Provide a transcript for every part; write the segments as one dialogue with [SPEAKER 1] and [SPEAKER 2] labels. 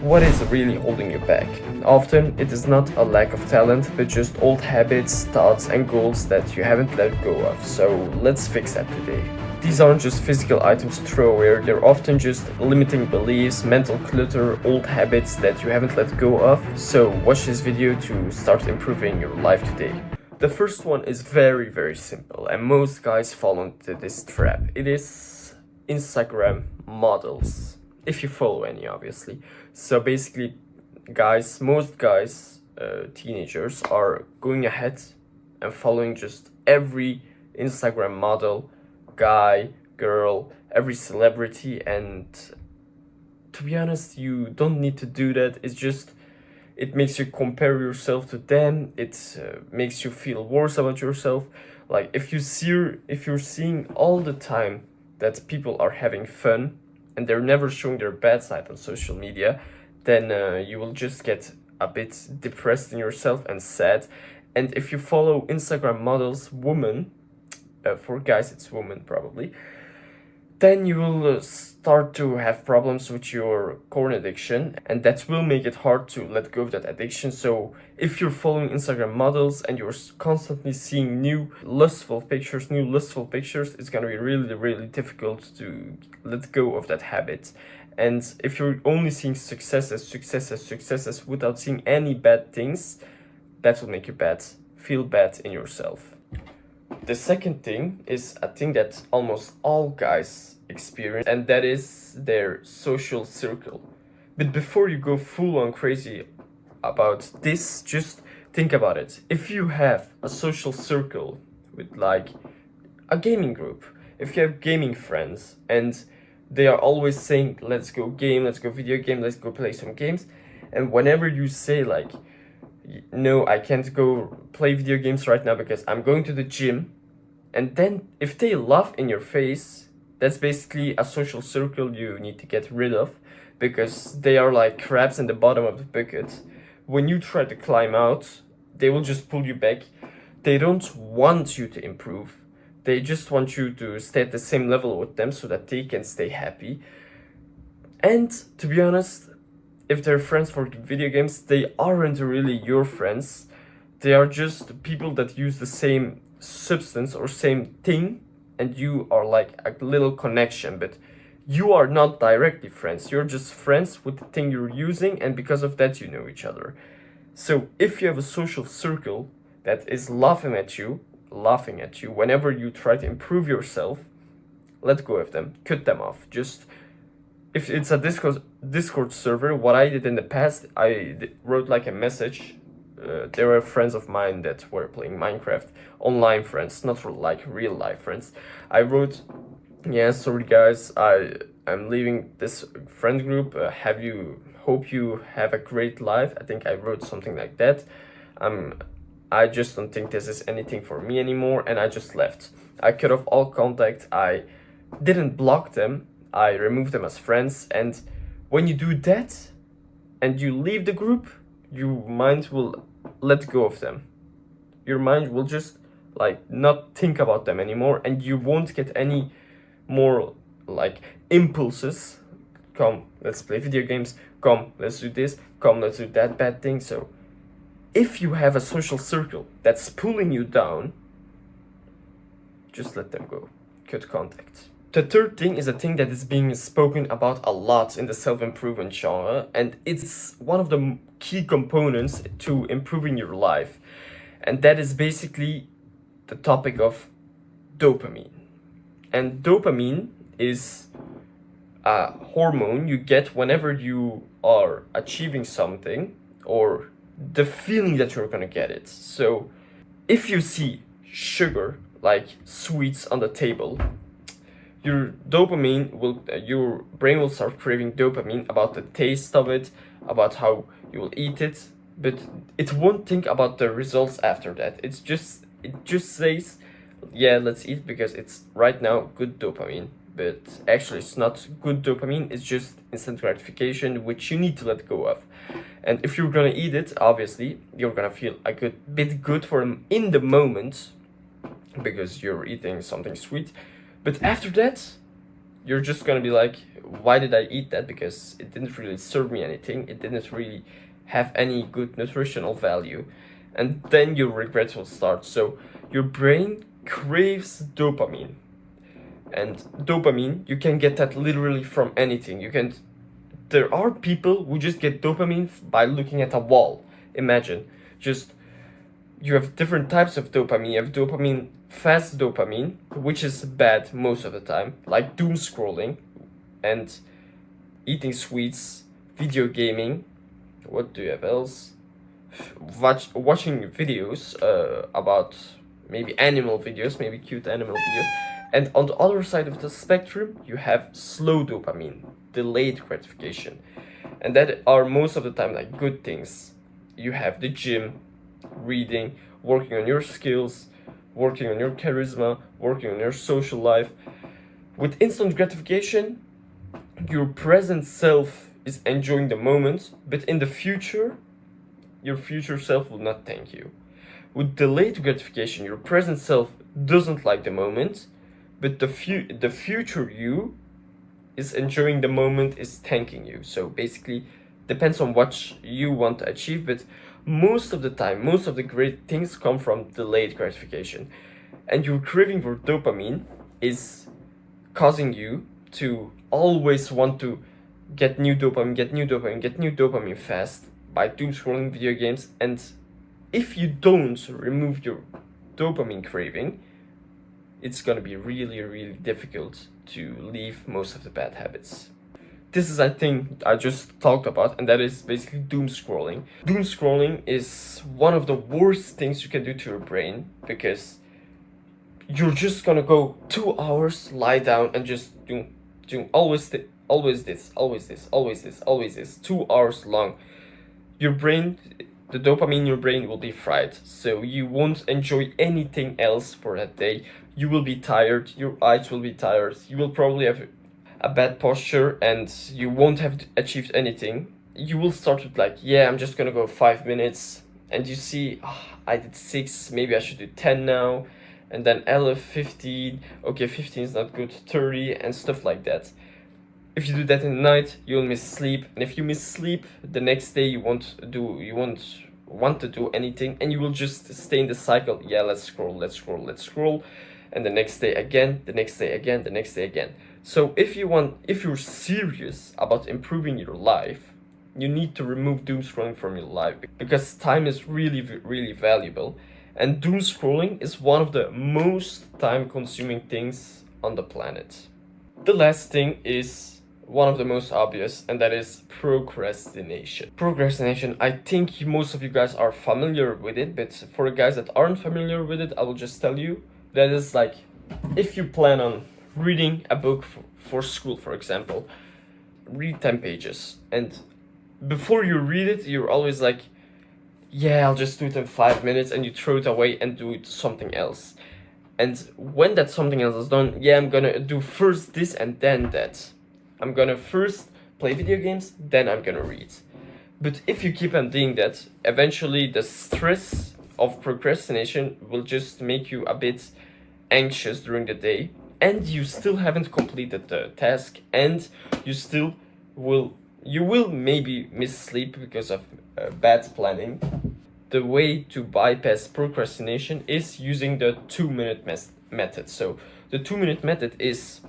[SPEAKER 1] What is really holding you back? Often it is not a lack of talent, but just old habits, thoughts, and goals that you haven't let go of. So let's fix that today. These aren't just physical items to throw away, they're often just limiting beliefs, mental clutter, old habits that you haven't let go of. So watch this video to start improving your life today. The first one is very simple, and most guys fall into this trap. It is Instagram models. If you follow any, obviously. So basically, most guys, teenagers, are going ahead and following just every Instagram model, guy, girl, every celebrity, and to be honest, you don't need to do that. It makes you compare yourself to them. It makes you feel worse about yourself. Like if you're seeing all the time that people are having fun and they're never showing their bad side on social media, then you will just get a bit depressed in yourself and sad. And if you follow Instagram models, women, for guys it's women probably, then you will start to have problems with your corn addiction, and that will make it hard to let go of that addiction. So if you're following Instagram models and you're constantly seeing new lustful pictures, it's gonna be really difficult to let go of that habit. And if you're only seeing successes without seeing any bad things, that will make you feel bad in yourself. The second thing is a thing that almost all guys experience, and that is their social circle. But before you go full on crazy about this, just think about it. If you have a social circle with like a gaming group, if you have gaming friends and they are always saying, let's go game, let's go video game, let's go play some games, and whenever you say like, no, I can't go play video games right now because I'm going to the gym. And then if they laugh in your face, that's basically a social circle you need to get rid of, because they are like crabs in the bottom of the bucket. When you try to climb out, they will just pull you back. They don't want you to improve. They just want you to stay at the same level with them so that they can stay happy. And to be honest, if they're friends for video games, they aren't really your friends. They are just people that use the same substance or same thing, and you are like a little connection, but you are not directly friends. You're just friends with the thing you're using, and because of that you know each other. So if you have a social circle that is laughing at you whenever you try to improve yourself, let go of them, cut them off. Just if it's a Discord server, what I did in the past, I wrote like a message. There were friends of mine that were playing Minecraft, online friends, not for like real life friends. I wrote, yeah, sorry guys, I'm leaving this friend group. Hope you have a great life. I think I wrote something like that. I just don't think this is anything for me anymore, and I just left. I cut off all contact. I didn't block them. I removed them as friends. And when you do that and you leave the group, your mind will let go of them. Your mind will just like not think about them anymore, and you won't get any more like impulses. Come, let's play video games. Come, let's do this. Come, let's do that bad thing. So if you have a social circle that's pulling you down, just let them go. Cut contact. The third thing is a thing that is being spoken about a lot in the self-improvement genre, and it's one of the key components to improving your life, and that is basically the topic of dopamine. And dopamine is a hormone you get whenever you are achieving something, or the feeling that you're gonna get it. So if you see sugar, like sweets on the table, your brain will start craving dopamine about the taste of it, about how you will eat it, but it won't think about the results after that. It just says, yeah, let's eat because it's right now good dopamine. But actually it's not good dopamine, it's just instant gratification, which you need to let go of. And if you're gonna eat it, obviously you're gonna feel a bit good for in the moment, because you're eating something sweet. But after that, you're just gonna be like, why did I eat that? Because it didn't really serve me anything. It didn't really have any good nutritional value. And then your regret will start. So your brain craves dopamine. And dopamine, you can get that literally from anything. There are people who just get dopamine by looking at a wall. Imagine, just you have different types of dopamine. You have dopamine, fast dopamine, which is bad most of the time, like doom scrolling and eating sweets, video gaming. What do you have else? Watching videos about maybe animal videos, maybe cute animal videos. And on the other side of the spectrum, you have slow dopamine, delayed gratification. And that are most of the time like good things. You have the gym, reading, working on your skills, working on your charisma, working on your social life. With instant gratification, your present self is enjoying the moment, but in the future, your future self will not thank you. With delayed gratification, your present self doesn't like the moment, but the future you is enjoying the moment, is thanking you. So basically, depends on what you want to achieve, but most of the time, most of the great things come from delayed gratification. And your craving for dopamine is causing you to always want to get new dopamine fast by doom scrolling video games. And if you don't remove your dopamine craving, it's gonna be really, really difficult to leave most of the bad habits. This is, I think, I just talked about, and that is basically doom scrolling. Doom scrolling is one of the worst things you can do to your brain, because you're just gonna go 2 hours, lie down, and just doing always this, 2 hours long. Your brain, the dopamine in your brain will be fried, so you won't enjoy anything else for that day. You will be tired, your eyes will be tired, you will probably have a bad posture, and you won't have achieved anything. You will start with like, yeah, I'm just gonna go 5 minutes, and you see, I did 6, maybe I should do 10 now, and then 11, 15, okay, 15 is not good, 30, and stuff like that. If you do that in the night, you'll miss sleep, and if you miss sleep, the next day you won't want to do anything, and you will just stay in the cycle. Yeah, let's scroll, and the next day again, the next day again. So if you're serious about improving your life, you need to remove doom scrolling from your life, because time is really, really valuable, and doom scrolling is one of the most time-consuming things on the planet. The last thing is one of the most obvious, and that is procrastination. Procrastination, I think most of you guys are familiar with it, but for the guys that aren't familiar with it, I will just tell you that is like, if you plan on reading a book for school, for example, read 10 pages, and before you read it, you're always like, yeah, I'll just do it in 5 minutes, and you throw it away and do it something else. And when that something else is done, yeah, I'm gonna do first this and then that. I'm gonna first play video games, then I'm gonna read. But if you keep on doing that, eventually the stress of procrastination will just make you a bit anxious during the day, and you still haven't completed the task, and you will maybe miss sleep because of bad planning. The way to bypass procrastination is using the 2-minute method. So the 2-minute method is,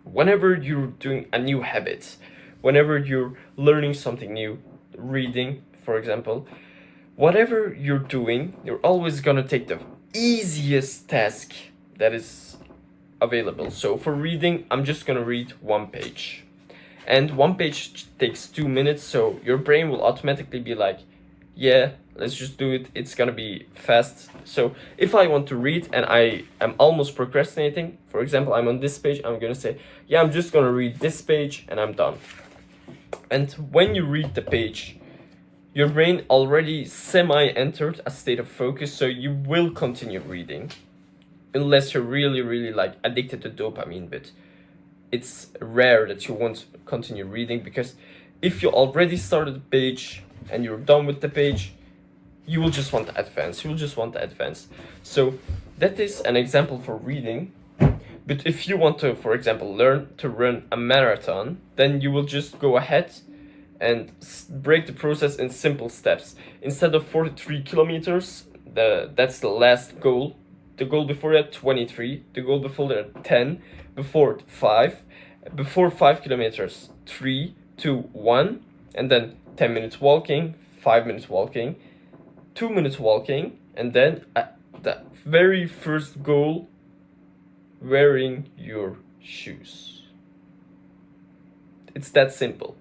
[SPEAKER 1] whenever you're doing a new habit, whenever you're learning something new, reading, for example, whatever you're doing, you're always gonna take the easiest task that is available. So for reading, I'm just gonna read 1 page. And 1 page takes 2 minutes, so your brain will automatically be like, yeah, let's just do it, it's gonna be fast. So if I want to read and I am almost procrastinating, for example, I'm on this page, I'm gonna say, yeah, I'm just gonna read this page and I'm done. And when you read the page, your brain already semi-entered a state of focus, so you will continue reading, unless you're really, really like addicted to dopamine. But it's rare that you won't continue reading, because if you already started the page and you're done with the page, you will just want to advance. So that is an example for reading. But if you want to, for example, learn to run a marathon, then you will just go ahead and break the process in simple steps. Instead of 43 kilometers, that's the last goal. The goal before that, 23. The goal before that, 10. Before 5. Before 5 kilometers, 3, 2, 1. And then 10 minutes walking, 5 minutes walking, 2 minutes walking. And then the very first goal, wearing your shoes. It's that simple.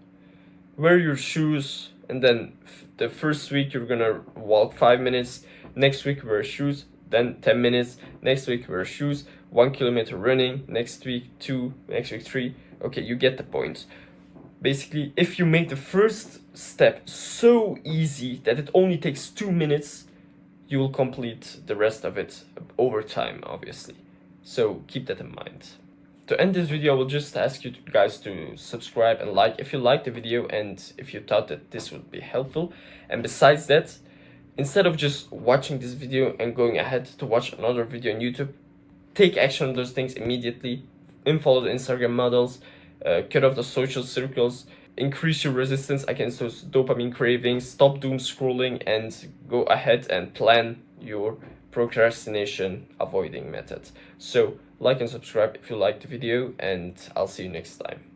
[SPEAKER 1] Wear your shoes, and then the first week you're gonna walk 5 minutes, next week wear shoes, then 10 minutes, next week wear shoes, 1 kilometer running, next week 2, next week 3. Okay, you get the point. Basically, if you make the first step so easy that it only takes 2 minutes, you will complete the rest of it over time, obviously. So keep that in mind. To end this video, I will just ask you guys to subscribe and like if you liked the video and if you thought that this would be helpful. And besides that, instead of just watching this video and going ahead to watch another video on YouTube, take action on those things immediately. Unfollow the Instagram models, cut off the social circles, increase your resistance against those dopamine cravings, stop doom scrolling, and go ahead and plan your procrastination avoiding method. So like and subscribe if you liked the video, and I'll see you next time.